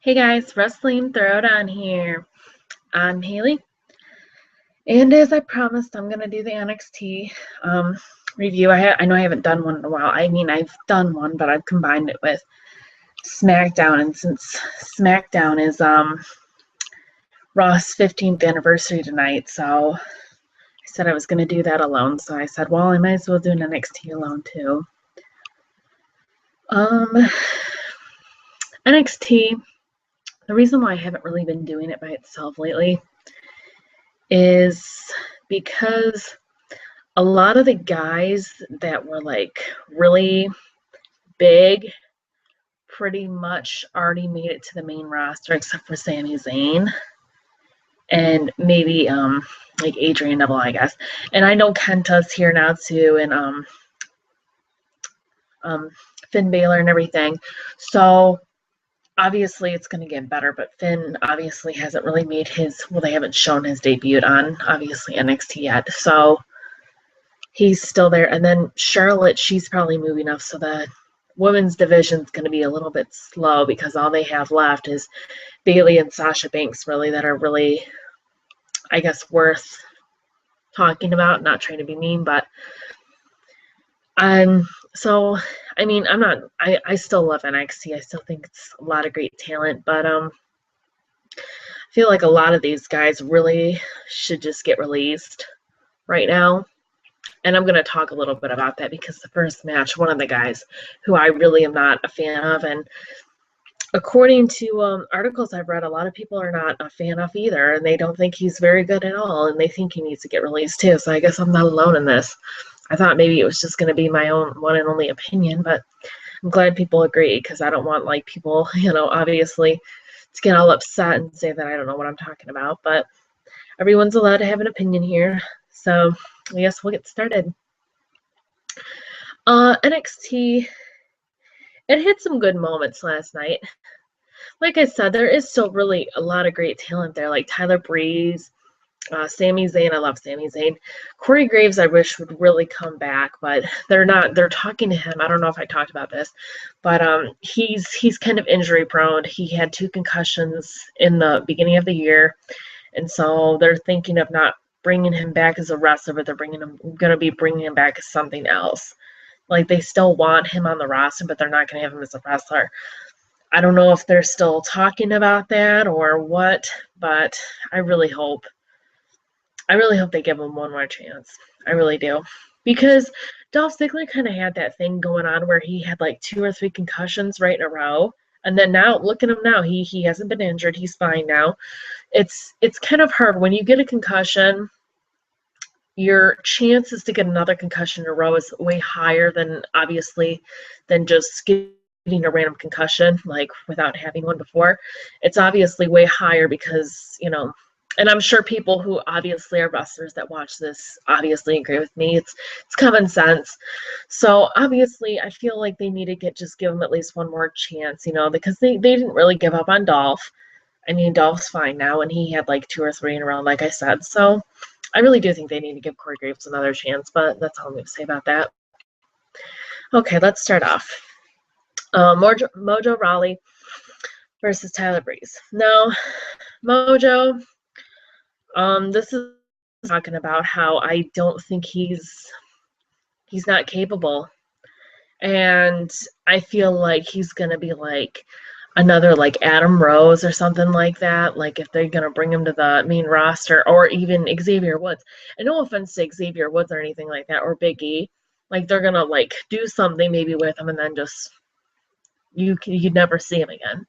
Hey guys, Wrestling Throwdown here. I'm Haley, and as I promised, I'm gonna do the NXT review. I know I haven't done one in a while. I mean, I've done one, but I've combined it with SmackDown, and since SmackDown is Raw's 15th anniversary tonight, so I said I was gonna do that alone. So I said, well, I might as well do an NXT alone too. NXT. The reason why I haven't really been doing it by itself lately is because a lot of the guys that were like really big pretty much already made it to the main roster except for Sami Zayn and maybe like Adrian Neville, I guess. And I know Kenta's here now too, and Finn Balor and everything. So obviously it's going to get better, but Finn obviously hasn't really made they haven't shown his debut on obviously NXT yet. So he's still there. And then Charlotte, she's probably moving up, so the women's division is going to be a little bit slow because all they have left is Bayley and Sasha Banks, really, that are really, I guess, worth talking about. Not trying to be mean, but so I mean, I still love NXT. I still think it's a lot of great talent, but I feel like a lot of these guys really should just get released right now. And I'm going to talk a little bit about that because the first match, one of the guys who I really am not a fan of, and according to articles I've read, a lot of people are not a fan of either, and they don't think he's very good at all, and they think he needs to get released too. So I guess I'm not alone in this. I thought maybe it was just going to be my own one and only opinion, but I'm glad people agree because I don't want like people, obviously to get all upset and say that I don't know what I'm talking about, but everyone's allowed to have an opinion here. So I guess we'll get started. NXT, it hit some good moments last night. Like I said, there is still really a lot of great talent there, like Tyler Breeze, Sami Zayn. I love Sami Zayn. Corey Graves, I wish would really come back, but they're not. They're talking to him. I don't know if I talked about this, but he's kind of injury prone. He had 2 concussions in the beginning of the year, and so they're thinking of not bringing him back as a wrestler, but they're going to be bringing him back as something else. Like they still want him on the roster, but they're not going to have him as a wrestler. I don't know if they're still talking about that or what, but I really hope they give him one more chance. I really do. Because Dolph Ziggler kind of had that thing going on where he had like 2 or 3 concussions right in a row. And then now, look at him now. He hasn't been injured. He's fine now. It's kind of hard. When you get a concussion, your chances to get another concussion in a row is way higher than just getting a random concussion, like without having one before. It's obviously way higher because, and I'm sure people who obviously are wrestlers that watch this obviously agree with me. It's common sense. So obviously I feel like they need to give him at least one more chance, because they didn't really give up on Dolph. I mean, Dolph's fine now, and he had like 2 or 3 in a row, like I said. So I really do think they need to give Corey Graves another chance, but that's all I'm going to say about that. Okay, let's start off. Mojo Rawley versus Tyler Breeze. Now, Mojo, this is talking about how I don't think he's not capable. And I feel like he's going to be like another like Adam Rose or something like that, like if they're going to bring him to the main roster, or even Xavier Woods. And no offense to Xavier Woods or anything like that, or Big E. Like they're going to like do something maybe with him and then just you'd never see him again.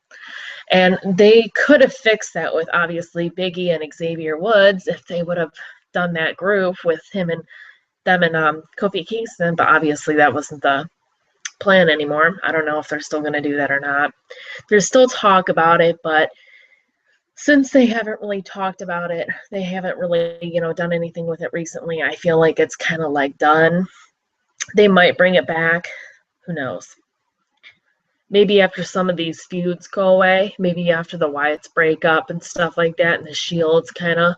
And they could have fixed that with obviously Big E and Xavier Woods if they would have done that group with him and them and Kofi Kingston, but obviously that wasn't the plan anymore. I don't know if they're still going to do that or not. There's still talk about it, but since they haven't really talked about it, they haven't really, done anything with it recently. I feel like it's kind of like done. They might bring it back. Who knows? Maybe after some of these feuds go away, maybe after the Wyatts break up and stuff like that, and the Shield's kind of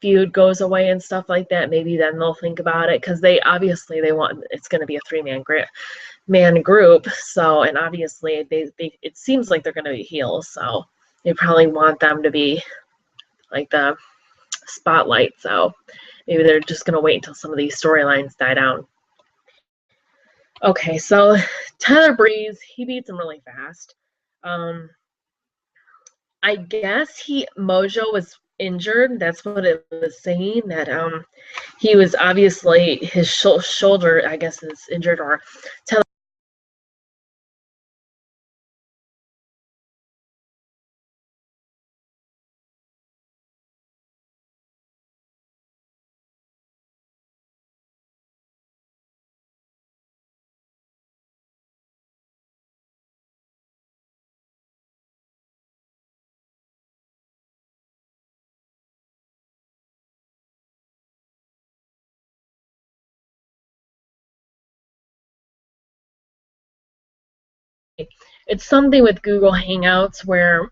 feud goes away and stuff like that, maybe then they'll think about it, because they want it's going to be a 3-man group. So, and obviously it seems like they're going to be heels. So they probably want them to be like the spotlight. So maybe they're just going to wait until some of these storylines die down. Okay, so Tyler Breeze, he beats him really fast. I guess Mojo was injured. That's what it was saying, that he was obviously, his shoulder, I guess, is injured, or Tyler. It's something with Google Hangouts where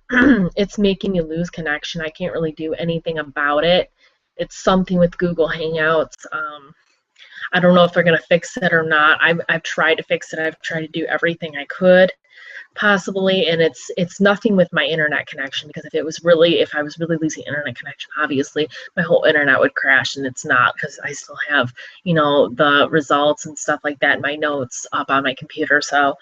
it's making me lose connection. I can't really do anything about it. It's something with Google Hangouts. I don't know if they're going to fix it or not. I've tried to fix it. I've tried to do everything I could possibly, and it's nothing with my internet connection, because if I was really losing internet connection, obviously my whole internet would crash, and it's not, because I still have, the results and stuff like that, my notes up on my computer. So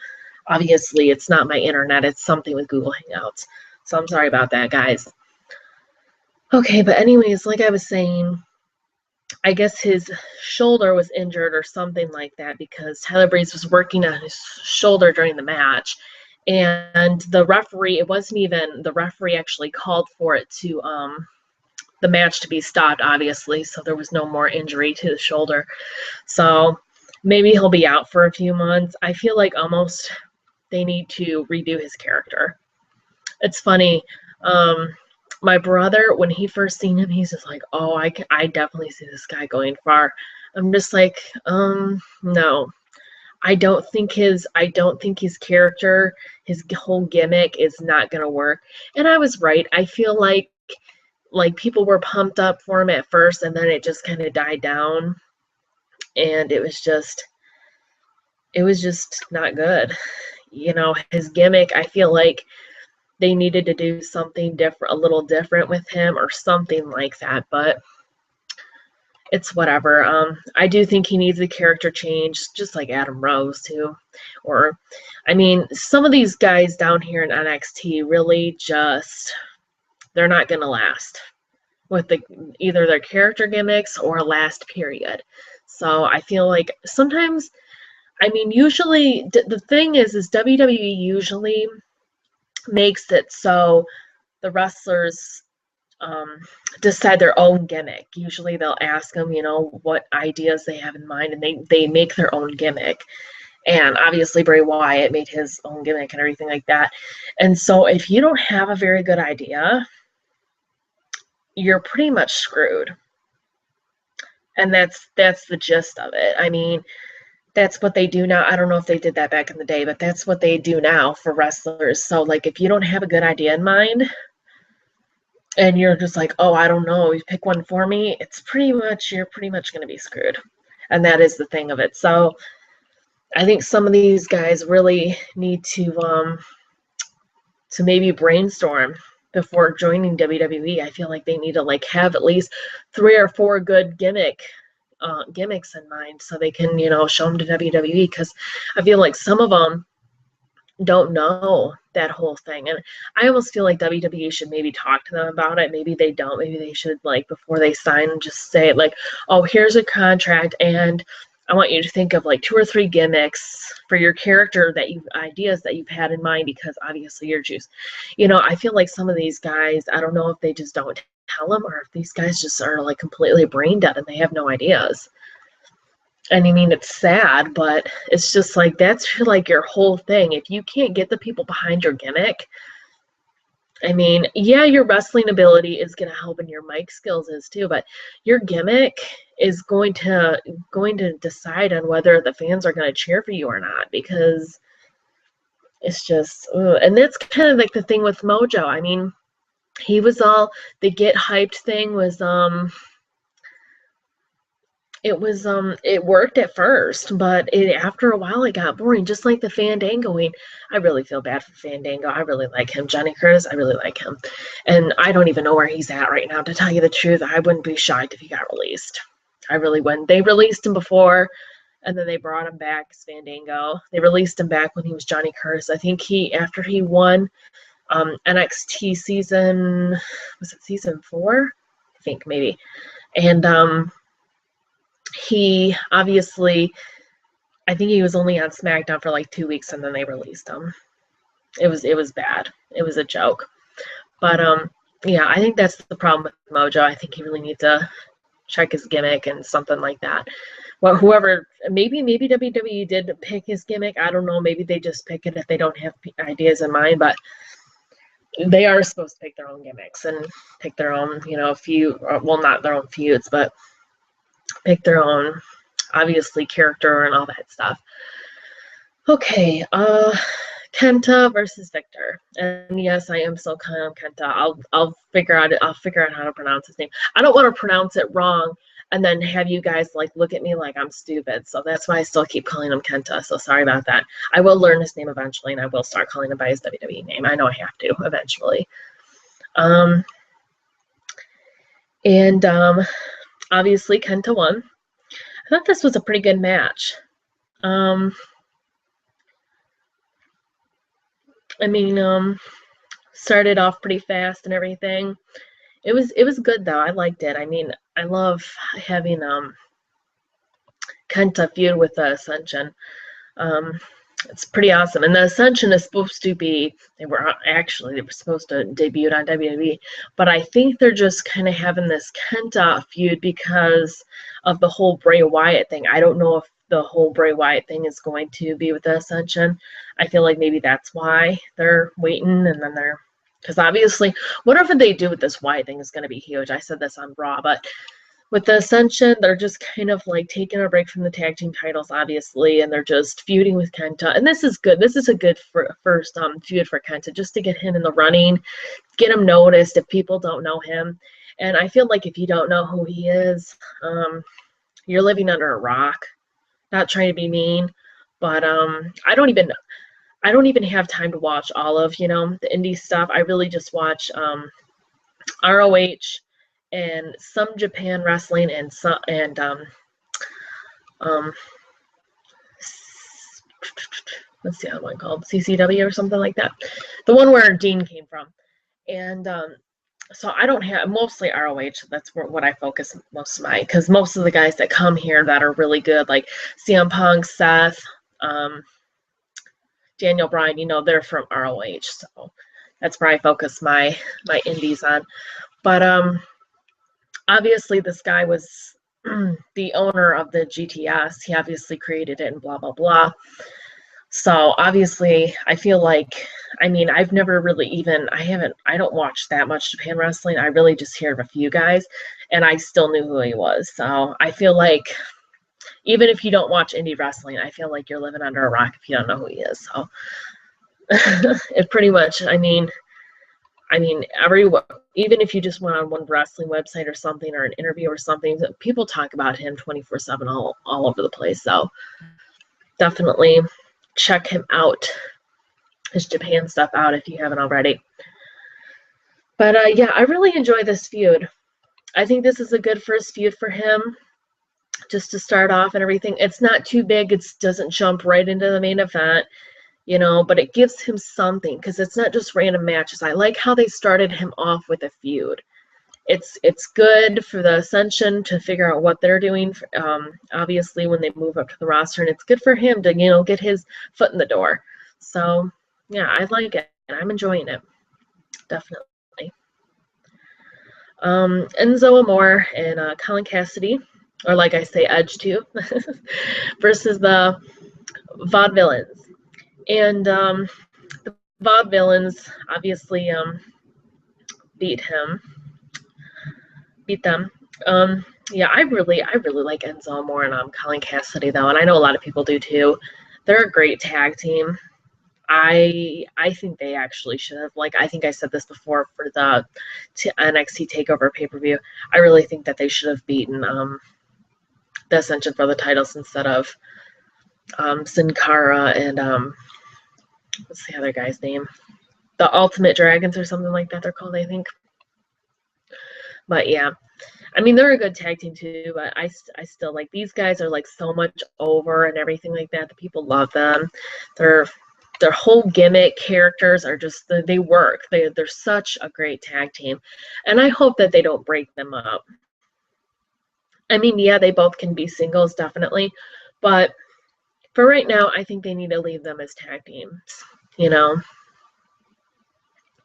obviously it's not my internet, it's something with Google Hangouts. So I'm sorry about that, guys. Okay, but anyways, like I was saying, I guess his shoulder was injured or something like that, because Tyler Breeze was working on his shoulder during the match. And the referee, it wasn't even, the referee actually called for it to, the match to be stopped, obviously. So there was no more injury to the shoulder. So maybe he'll be out for a few months. I feel like almost they need to redo his character. It's funny. My brother, when he first seen him, he's just like, oh, I definitely see this guy going far. I'm just like, no. I don't think his character, his whole gimmick is not gonna work. And I was right. I feel like people were pumped up for him at first, and then it just kind of died down, and it was just not good. His gimmick, I feel like they needed to do something different, a little different with him or something like that, but it's whatever. I do think he needs a character change, just like Adam Rose too. Or, I mean, some of these guys down here in NXT really just, they're not going to last with either their character gimmicks or last period. So I feel like sometimes, I mean, usually the thing is WWE usually makes it so the wrestlers decide their own gimmick. Usually they'll ask them, what ideas they have in mind, and they make their own gimmick. And obviously Bray Wyatt made his own gimmick and everything like that. And so if you don't have a very good idea, you're pretty much screwed. And that's the gist of it. I mean, that's what they do now. I don't know if they did that back in the day, but that's what they do now for wrestlers. So like if you don't have a good idea in mind, and you're just like, oh, I don't know, you pick one for me, you're pretty much going to be screwed. And that is the thing of it. So I think some of these guys really need to maybe brainstorm before joining WWE. I feel like they need to have at least 3 or 4 good gimmicks in mind, so they can, show them to WWE, because I feel like some of them don't know that whole thing. And I almost feel like WWE should maybe talk to them about it. Maybe they don't. Maybe they should, before they sign, just say, oh, here's a contract, and I want you to think of 2 or 3 gimmicks for your character, ideas that you've had in mind, because obviously you're juice. I feel like some of these guys, I don't know if they just don't tell them, or if these guys just are completely brain dead and they have no ideas. And I mean, it's sad, but it's just that's your whole thing. If you can't get the people behind your gimmick, I mean, yeah, your wrestling ability is going to help, and your mic skills is too, but your gimmick is going to decide on whether the fans are going to cheer for you or not, because it's just, and that's kind of the thing with Mojo. I mean, he was the get hyped thing was, it worked at first, but after a while it got boring, just like the Fandangoing. I really feel bad for Fandango. I really like him. Johnny Curtis, I really like him. And I don't even know where he's at right now, to tell you the truth. I wouldn't be shocked if he got released. I really wouldn't. They released him before, and then they brought him back as Fandango. They released him back when he was Johnny Curtis. I think after he won NXT season, was it season 4? I think maybe. And he obviously, I think he was only on SmackDown for like 2 weeks, and then they released him. It was bad. It was a joke. But yeah, I think that's the problem with Mojo. I think he really needs to check his gimmick and something like that. Well, whoever, maybe WWE did pick his gimmick. I don't know. Maybe they just pick it if they don't have ideas in mind. But they are supposed to pick their own gimmicks and pick their own, feud. Well, not their own feuds, but pick their own, obviously, character and all that stuff. Okay, Kenta versus Victor. And yes, I am still calling him Kenta. I'll figure out how to pronounce his name. I don't want to pronounce it wrong and then have you guys like look at me like I'm stupid. So that's why I still keep calling him Kenta. So sorry about that. I will learn his name eventually, and I will start calling him by his WWE name. I know I have to eventually. And obviously Kenta won. I thought this was a pretty good match. Started off pretty fast and everything. It was good though. I liked it. I mean, I love having Kenta feud with the Ascension. It's pretty awesome. And the Ascension is supposed to be, they were supposed to debut on WWE, but I think they're just kind of having this Kenta feud because of the whole Bray Wyatt thing. I don't know if the whole Bray Wyatt thing is going to be with the Ascension. I feel like maybe that's why they're waiting, and then because obviously whatever they do with this Wyatt thing is going to be huge. I said this on Raw, but with the Ascension, they're just kind of like taking a break from the tag team titles, obviously, and they're just feuding with Kenta. And this is good. This is a good first feud for Kenta, just to get him in the running, get him noticed if people don't know him. And I feel like if you don't know who he is, you're living under a rock. Not trying to be mean, but I don't even have time to watch all of, the indie stuff. I really just watch ROH and some Japan wrestling and what's the other one called? CCW or something like that. The one where Dean came from. And so I don't have, mostly ROH. That's what I focus most of my, because most of the guys that come here that are really good, like CM Punk, Seth, Daniel Bryan, they're from ROH. So that's where I focus my indies on. But obviously this guy was the owner of the GTS. He obviously created it and blah, blah, blah. So obviously I feel like, I've never really I don't watch that much Japan wrestling. I really just hear of a few guys, and I still knew who he was. So I feel like even if you don't watch indie wrestling, I feel like you're living under a rock if you don't know who he is. So it pretty much, even if you just went on one wrestling website or something, or an interview or something, people talk about him 24/7 all over the place. So definitely check him out, his Japan stuff out, if you haven't already. But yeah, I really enjoy this feud. I think this is a good first feud for him, just to start off and everything. It's not too big. It doesn't jump right into the main event, but it gives him something, because it's not just random matches. I like how they started him off with a feud. It's good for the Ascension to figure out what they're doing, obviously, when they move up to the roster, and it's good for him to, get his foot in the door. So, yeah, I like it, and I'm enjoying it, definitely. Enzo Amore and Colin Cassidy, or like I say, Edge too, versus the Vaudevillains. And the Vaudevillains obviously beat them. Yeah, I really like Enzo Amore and Colin Cassidy though, and I know a lot of people do too. They're a great tag team. I think they actually should have, I think I said this before for the NXT TakeOver pay-per-view. I really think that they should have beaten the Ascension for the titles instead of Sin Cara and what's the other guy's name? The Ultimate Dragons or something like that they're called, I think. But yeah, I mean, they're a good tag team too, but I still like these guys are like so much over and everything like that. The people love them. Their whole gimmick characters are just they work. They're such a great tag team, and I hope that they don't break them up. I mean, yeah, they both can be singles definitely, but for right now, I think they need to leave them as tag teams. You know,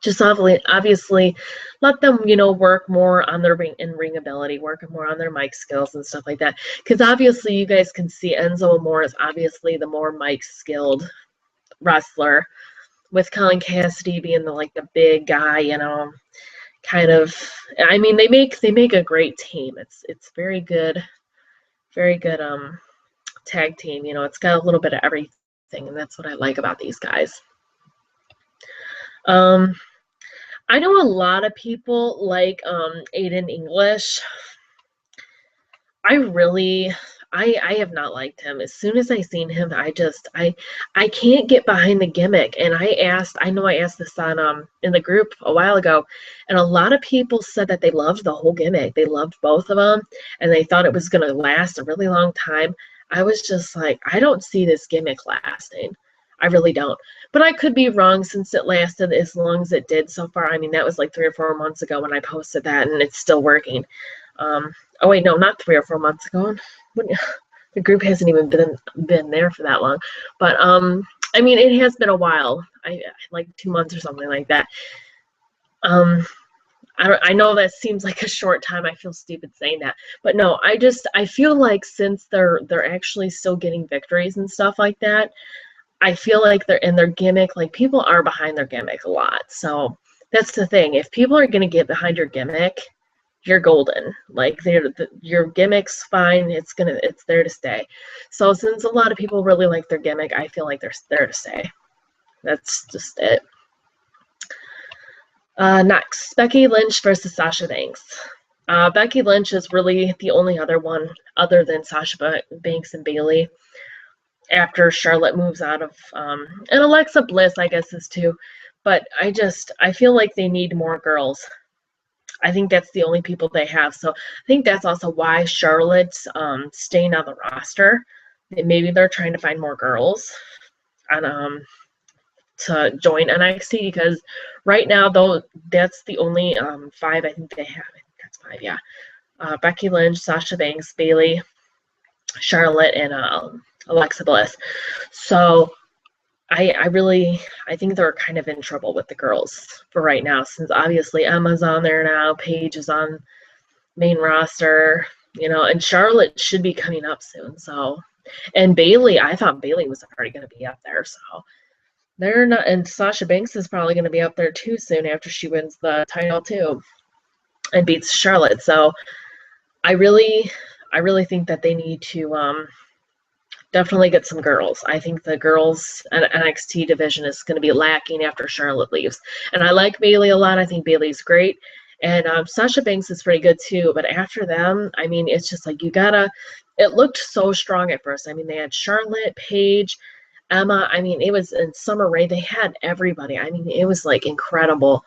just obviously let them, work more on their ring ability, work more on their mic skills and stuff like that. Because obviously you guys can see Enzo Amore is obviously the more mic skilled wrestler, with Colin Cassidy being the big guy, kind of. I mean, they make a great team. It's very good tag team. It's got a little bit of everything, and that's what I like about these guys. I know a lot of people like Aiden English. I have not liked him. As soon as I seen him, I can't get behind the gimmick. And I know I asked this on in the group a while ago, and a lot of people said that they loved the whole gimmick. They loved both of them, and they thought it was going to last a really long time. I was just like, I don't see this gimmick lasting. I really don't. But I could be wrong since it lasted as long as it did so far. I mean, that was like 3 or 4 months ago when I posted that, and it's still working. Oh wait, no, not 3 or 4 months ago. The group hasn't even been there for that long. But I mean, it has been a while. Like 2 months or something like that. I know that seems like a short time. I feel stupid saying that, but no, I feel like since they're actually still getting victories and stuff like that, I feel like they're in their gimmick. Like people are behind their gimmick a lot. So that's the thing. If people are going to get behind your gimmick, you're golden. Like your gimmick's fine. It's there to stay. So since a lot of people really like their gimmick, I feel like they're there to stay. That's just it. Next, Becky Lynch versus Sasha Banks. Becky Lynch is really the only other one other than Sasha Banks and Bayley after Charlotte moves out of, and Alexa Bliss, I guess, is too. But I feel like they need more girls. I think that's the only people they have. So I think that's also why Charlotte's staying on the roster. Maybe they're trying to find more girls and to join NXT, because right now, though, that's the only 5 I think they have. I think that's 5, yeah. Becky Lynch, Sasha Banks, Bayley, Charlotte, and Alexa Bliss. So I think they're kind of in trouble with the girls for right now, since obviously Emma's on there now, Paige is on main roster, and Charlotte should be coming up soon. So, and Bayley, I thought Bayley was already going to be up there. So they're not, and Sasha Banks is probably going to be up there too soon after she wins the title too and beats Charlotte. So I really think that they need to definitely get some girls. I think the girls NXT division is going to be lacking after Charlotte leaves. And I like Bayley a lot. I think Bayley's great. And Sasha Banks is pretty good too. But after them, I mean, it's just like it looked so strong at first. I mean, they had Charlotte, Paige, Emma. I mean, it was in Summer Rae. They had everybody. I mean, it was like incredible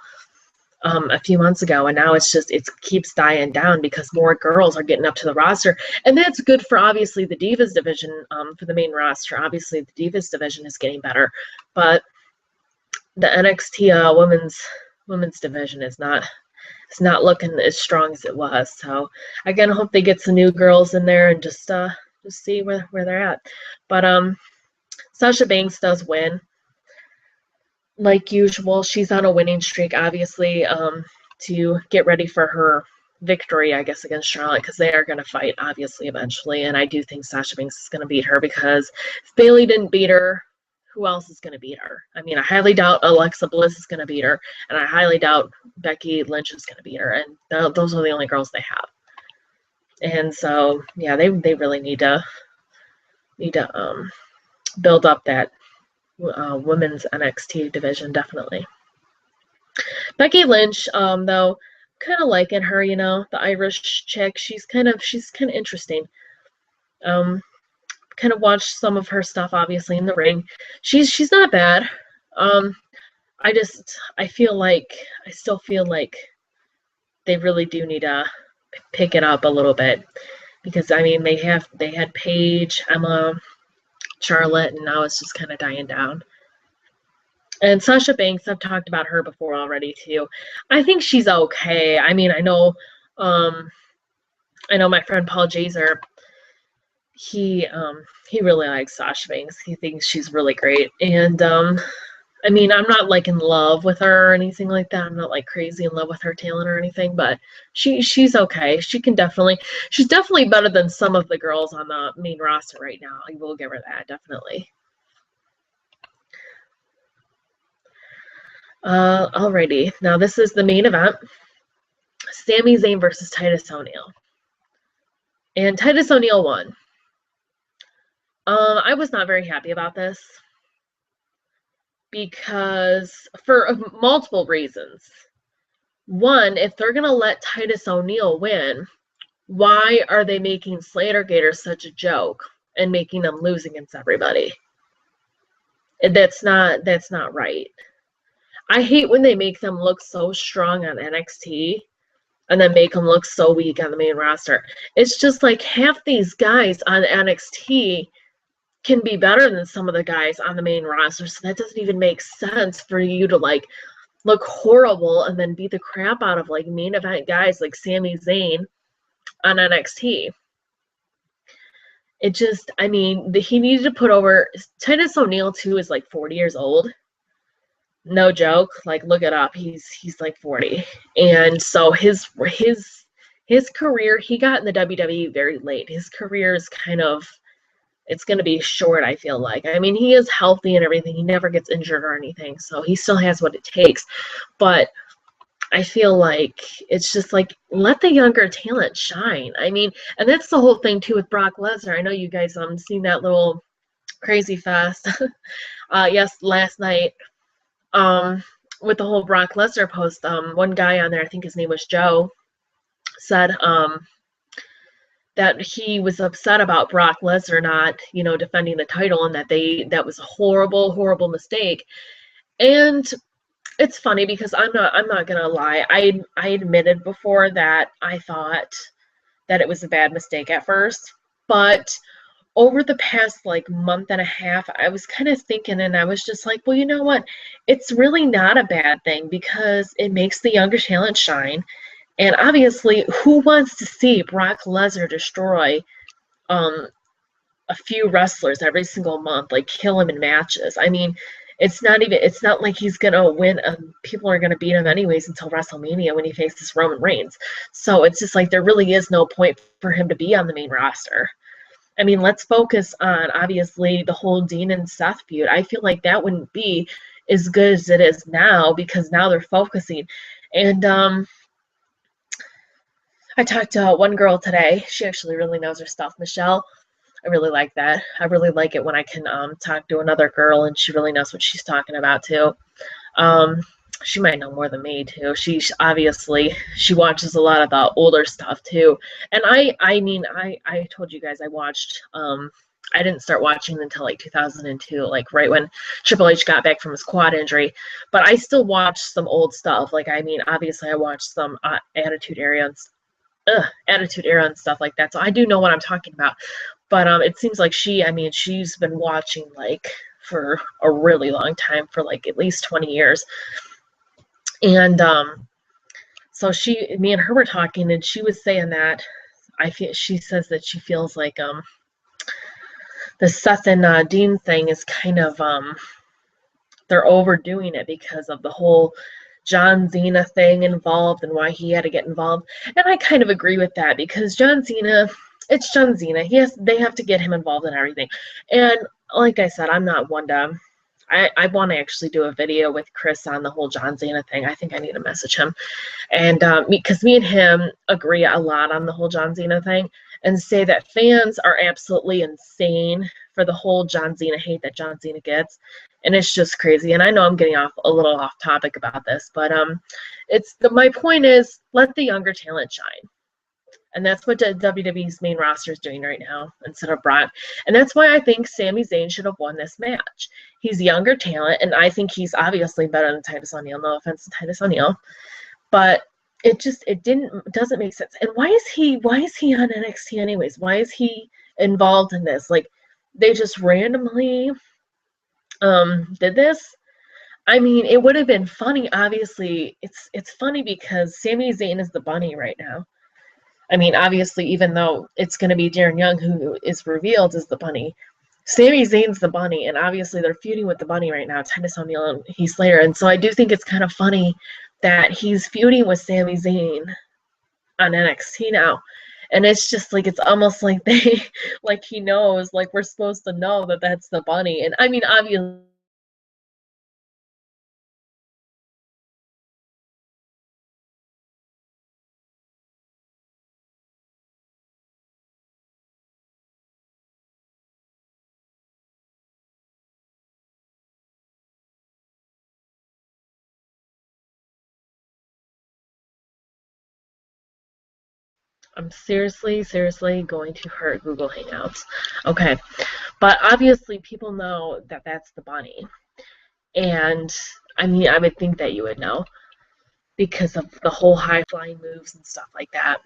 a few months ago, and now it keeps dying down because more girls are getting up to the roster, and that's good for obviously the Divas division. For the main roster, obviously the Divas division is getting better, but the NXT women's division is not looking as strong as it was. So again, I hope they get some new girls in there and just see where they're at. But Sasha Banks does win. Like usual, she's on a winning streak, obviously, to get ready for her victory, I guess, against Charlotte, because they are going to fight, obviously, eventually. And I do think Sasha Banks is going to beat her, because if Bayley didn't beat her, who else is going to beat her? I mean, I highly doubt Alexa Bliss is going to beat her, and I highly doubt Becky Lynch is going to beat her. And those are the only girls they have. And so, yeah, they really need to build up that women's NXT division, definitely. Becky Lynch, though, kind of liking her, the Irish chick. She's kind of interesting. Kind of watched some of her stuff, obviously, in the ring. She's not bad. I still feel like they really do need to pick it up a little bit, because I mean they had Paige, Emma, Charlotte, and now it's just kind of dying down. And Sasha Banks, I've talked about her before already too. I think she's okay. I mean, I know my friend Paul Jazer, he really likes Sasha Banks. He thinks she's really great. And I mean, I'm not like in love with her or anything like that. I'm not like crazy in love with her talent or anything, but she's okay. She's definitely better than some of the girls on the main roster right now. I will give her that, definitely. Alrighty, now this is the main event. Sami Zayn versus Titus O'Neil. And Titus O'Neil won. I was not very happy about this, because for multiple reasons. One, if they're going to let Titus O'Neil win, why are they making Slattergator such a joke and making them lose against everybody? That's not right. I hate when they make them look so strong on NXT and then make them look so weak on the main roster. It's just like half these guys on NXT can be better than some of the guys on the main roster, so that doesn't even make sense for you to like look horrible and then beat the crap out of like main event guys like Sami Zayn on NXT. It just, I mean, he needed to put over. Titus O'Neil too is like 40 years old. No joke. Like, look it up. He's like 40, and so his career, he got in the WWE very late. His career is it's going to be short, I feel like. I mean, he is healthy and everything. He never gets injured or anything, so he still has what it takes. But I feel like it's just like, let the younger talent shine. I mean, and that's the whole thing too with Brock Lesnar. I know you guys seen that little crazy fest yes, last night. With the whole Brock Lesnar post, one guy on there, I think his name was Joe, said that he was upset about Brock Lesnar not, defending the title, and that was a horrible, horrible mistake. And it's funny because I'm not gonna lie. I admitted before that I thought that it was a bad mistake at first, but over the past like month and a half, I was kind of thinking, and I was just like, well, you know what? It's really not a bad thing, because it makes the younger talent shine. And obviously, who wants to see Brock Lesnar destroy a few wrestlers every single month, like kill him in matches? I mean, it's not like he's gonna win. People are gonna beat him anyways until WrestleMania when he faces Roman Reigns. So it's just like there really is no point for him to be on the main roster. I mean, let's focus on, obviously, the whole Dean and Seth feud. I feel like that wouldn't be as good as it is now, because now they're focusing. And I talked to one girl today. She actually really knows her stuff, Michelle. I really like that. I really like it when I can talk to another girl and she really knows what she's talking about too. She might know more than me too. She watches a lot of the older stuff too. And I told you guys I watched. I didn't start watching until like 2002, like right when Triple H got back from his quad injury. But I still watched some old stuff. Like, I mean, obviously I watched some Attitude Era and stuff like that. So I do know what I'm talking about. But it seems like she's been watching like for a really long time, for like at least 20 years. And so me and her were talking, and she was saying that she says that she feels like the Seth and Dean thing is kind of they're overdoing it because of the whole John Cena thing involved and why he had to get involved. And I kind of agree with that, because John Cena, it's John Cena. They have to get him involved in everything. And like I said, I'm not one to. I want to actually do a video with Chris on the whole John Cena thing. I think I need to message him. And because me and him agree a lot on the whole John Cena thing, and say that fans are absolutely insane for the whole John Cena hate that John Cena gets. And it's just crazy. And I know I'm getting a little off topic about this, but my point is, let the younger talent shine. And that's what WWE's main roster is doing right now instead of Brock. And that's why I think Sami Zayn should have won this match. He's younger talent, and I think he's obviously better than Titus O'Neil. No offense to Titus O'Neil. But it doesn't make sense. And why is he on NXT anyways? Why is he involved in this? Like, they just randomly did this. I mean, it would have been funny. Obviously, it's funny because Sami Zayn is the bunny right now. I mean, obviously, even though it's going to be Darren Young who is revealed as the bunny, Sami Zayn's the bunny, and obviously they're feuding with the bunny right now, Titus O'Neil and Heath Slater. And so I do think it's kind of funny that he's feuding with Sami Zayn on NXT now. And it's just like, it's almost like like he knows, like we're supposed to know that that's the bunny. And I mean, obviously, I'm seriously going to hurt Google Hangouts. Okay. But obviously people know that that's the bunny. And I mean, I would think that you would know because of the whole high flying moves and stuff like that.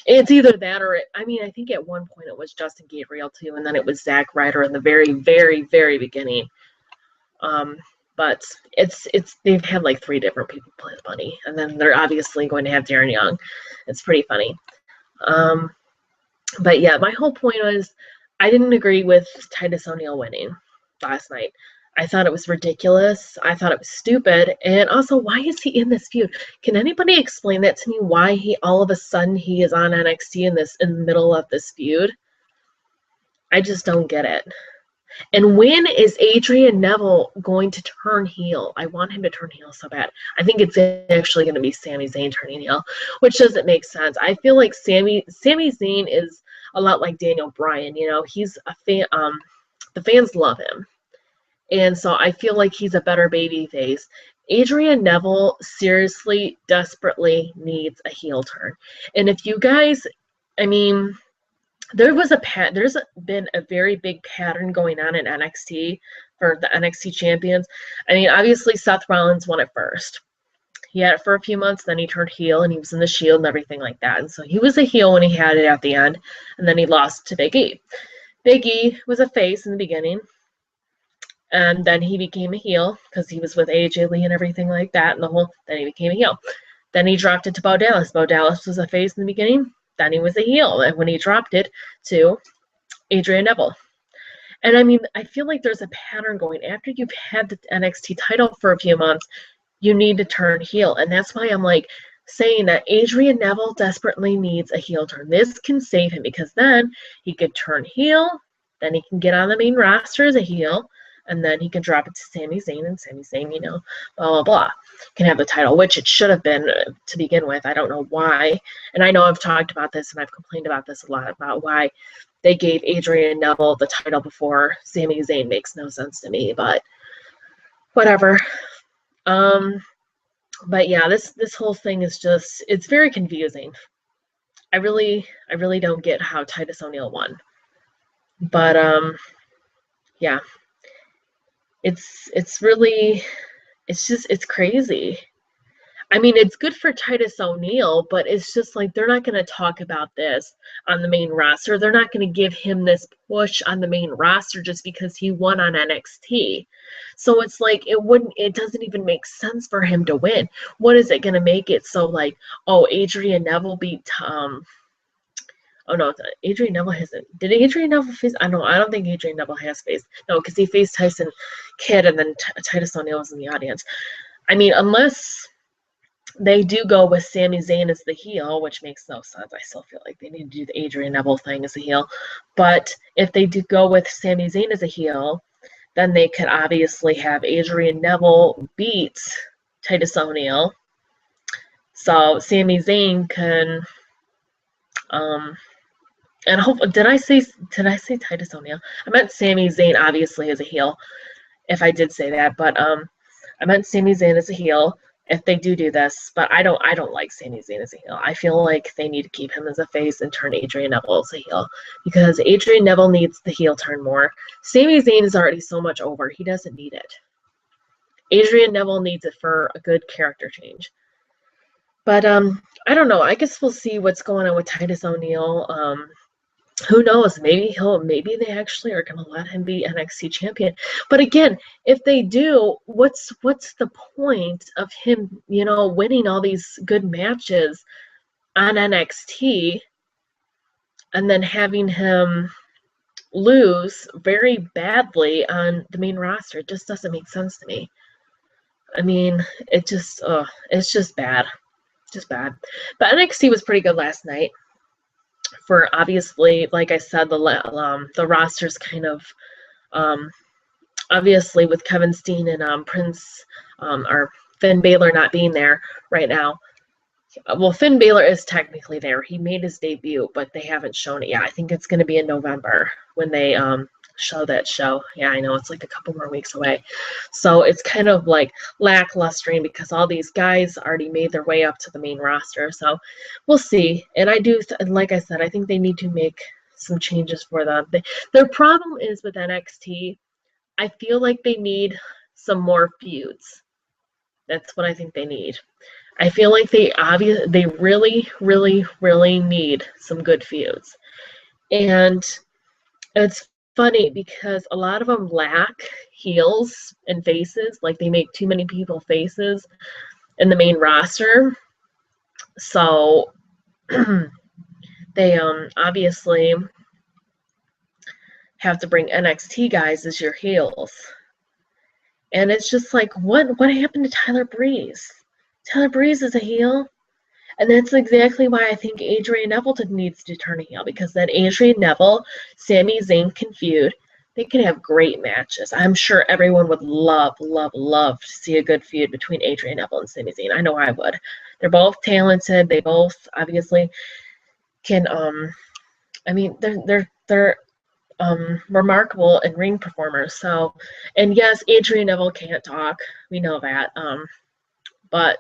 It's either that or I mean, I think at one point it was Justin Gabriel too, and then it was Zack Ryder in the very, very, very beginning. But they've had like 3 different people play the bunny, and then they're obviously going to have Darren Young. It's pretty funny. But yeah, my whole point was I didn't agree with Titus O'Neil winning last night. I thought it was ridiculous. I thought it was stupid. And also, why is he in this feud? Can anybody explain that to me? Why he all of a sudden he is on NXT in the middle of this feud? I just don't get it. And when is Adrian Neville going to turn heel? I want him to turn heel so bad. I think it's actually going to be Sami Zayn turning heel, which doesn't make sense. I feel like Sami Zayn is a lot like Daniel Bryan. You know, he's a fan. The fans love him, and so I feel like he's a better babyface. Adrian Neville seriously, desperately needs a heel turn. And if you guys, I mean, there's been a very big pattern going on in NXT for the NXT champions. I mean, obviously Seth Rollins won it first. He had it for a few months, then he turned heel and he was in the Shield and everything like that. And so he was a heel when he had it at the end, and then he lost to Big E. Big E was a face in the beginning, and then he became a heel because he was with AJ Lee and everything like that, and then he became a heel. Then he dropped it to Bo Dallas. Bo Dallas was a face in the beginning. Then he was a heel, and when he dropped it to Adrian Neville. And I mean, I feel like there's a pattern going. After you've had the NXT title for a few months, you need to turn heel. And that's why I'm like saying that Adrian Neville desperately needs a heel turn. This can save him because then he could turn heel, then he can get on the main roster as a heel, and then he can drop it to Sami Zayn, and Sami Zayn, you know, blah, blah, blah, can have the title, which it should have been to begin with. I don't know why. And I know I've talked about this, and I've complained about this a lot, about why they gave Adrian Neville the title before Sami Zayn. Makes no sense to me, but whatever. But yeah, this whole thing is just, it's very confusing. I really don't get how Titus O'Neil won. But yeah. It's really, it's crazy. I mean, it's good for Titus O'Neil, but it's just like they're not going to talk about this on the main roster. They're not going to give him this push on the main roster just because he won on NXT. So it's like it doesn't even make sense for him to win. What is it going to make it so like, oh, Adrian Neville beat Oh no, Adrian Neville hasn't. Did Adrian Neville face? I don't think Adrian Neville has faced. No, because he faced Tyson Kidd, and then Titus O'Neil was in the audience. I mean, unless they do go with Sami Zayn as the heel, which makes no sense. I still feel like they need to do the Adrian Neville thing as a heel. But if they do go with Sami Zayn as a heel, then they could obviously have Adrian Neville beat Titus O'Neil. So Sami Zayn can and did I say Titus O'Neil? I meant Sami Zayn obviously as a heel, if I did say that, but I meant Sami Zayn as a heel, if they do this, but I don't like Sami Zayn as a heel. I feel like they need to keep him as a face and turn Adrian Neville as a heel, because Adrian Neville needs the heel turn more. Sami Zayn is already so much over. He doesn't need it. Adrian Neville needs it for a good character change. But I don't know. I guess we'll see what's going on with Titus O'Neil. Who knows? Maybe they actually are going to let him be NXT champion. But again, if they do, what's the point of him, winning all these good matches on NXT and then having him lose very badly on the main roster? It just doesn't make sense to me. I mean, it's just bad. Just bad. But NXT was pretty good last night. For obviously, like I said, the roster's kind of obviously with Kevin Steen and Prince or Finn Balor not being there right now. Well, Finn Balor is technically there. He made his debut, but they haven't shown it yet. I think it's going to be in November when they show that show. Yeah, I know it's like a couple more weeks away. So it's kind of like lacklustering because all these guys already made their way up to the main roster. So we'll see. And like I said, I think they need to make some changes for them. Their problem is with NXT, I feel like they need some more feuds. That's what I think they need. I feel like they really, really, really need some good feuds. And it's funny because a lot of them lack heels and faces. Like they make too many people faces in the main roster. So they obviously have to bring NXT guys as your heels. And it's just like, what happened to Tyler Breeze? Tyler Breeze is a heel. And that's exactly why I think Adrian Neville needs to turn a heel, because then Adrian Neville, Sami Zayn can feud. They can have great matches. I'm sure everyone would love, love, love to see a good feud between Adrian Neville and Sami Zayn. I know I would. They're both talented. They both obviously can. I mean, they're remarkable in ring performers. So, and yes, Adrian Neville can't talk. We know that.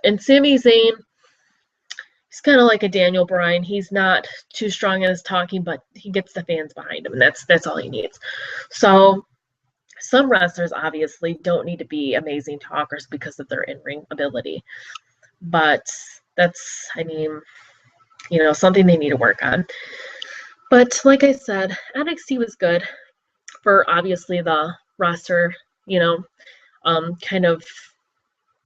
And Sami Zayn, he's kind of like a Daniel Bryan. He's not too strong in his talking, but he gets the fans behind him, and that's all he needs. So some wrestlers obviously don't need to be amazing talkers because of their in-ring ability. But that's, something they need to work on. But like I said, NXT was good for obviously the roster, kind of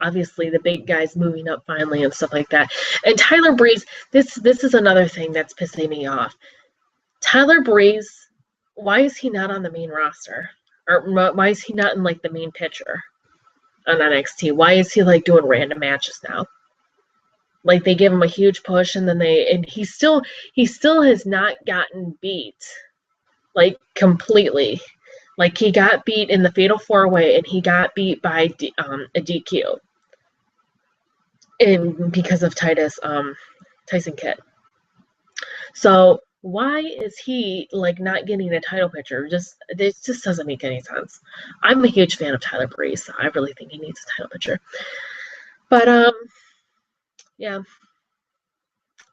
obviously the big guys moving up finally and stuff like that. And Tyler Breeze, this is another thing that's pissing me off. Tyler Breeze, why is he not on the main roster? Or why is he not in like the main picture on NXT? Why is he like doing random matches now? Like they give him a huge push and then he still has not gotten beat like completely. Like he got beat in the Fatal 4-Way and he got beat by a DQ. And because of Tyson Kidd. So why is he like not getting a title picture? It just doesn't make any sense. I'm a huge fan of Tyler Breeze, so I really think he needs a title picture. But yeah,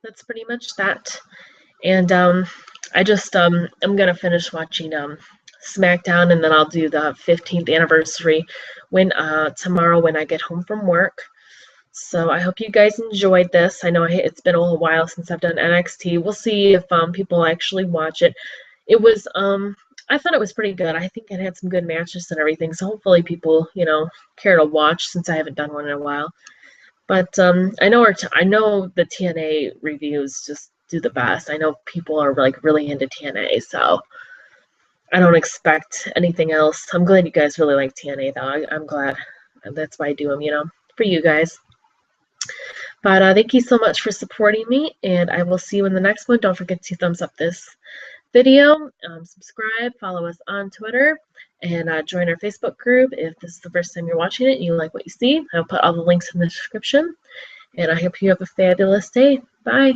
that's pretty much that. And I just I'm gonna finish watching SmackDown, and then I'll do the 15th anniversary tomorrow when I get home from work. So I hope you guys enjoyed this. I know it's been a little while since I've done NXT. We'll see if people actually watch it. It was I thought it was pretty good. I think it had some good matches and everything. So hopefully people care to watch, since I haven't done one in a while. But I know the TNA reviews just do the best. I know people are like really into TNA, so I don't expect anything else. I'm glad you guys really like TNA though. I'm glad. That's why I do them, for you guys. But thank you so much for supporting me, and I will see you in the next one. Don't forget to thumbs up this video, subscribe, follow us on Twitter, and join our Facebook group if this is the first time you're watching it and you like what you see. I'll put all the links in the description, and I hope you have a fabulous day. Bye.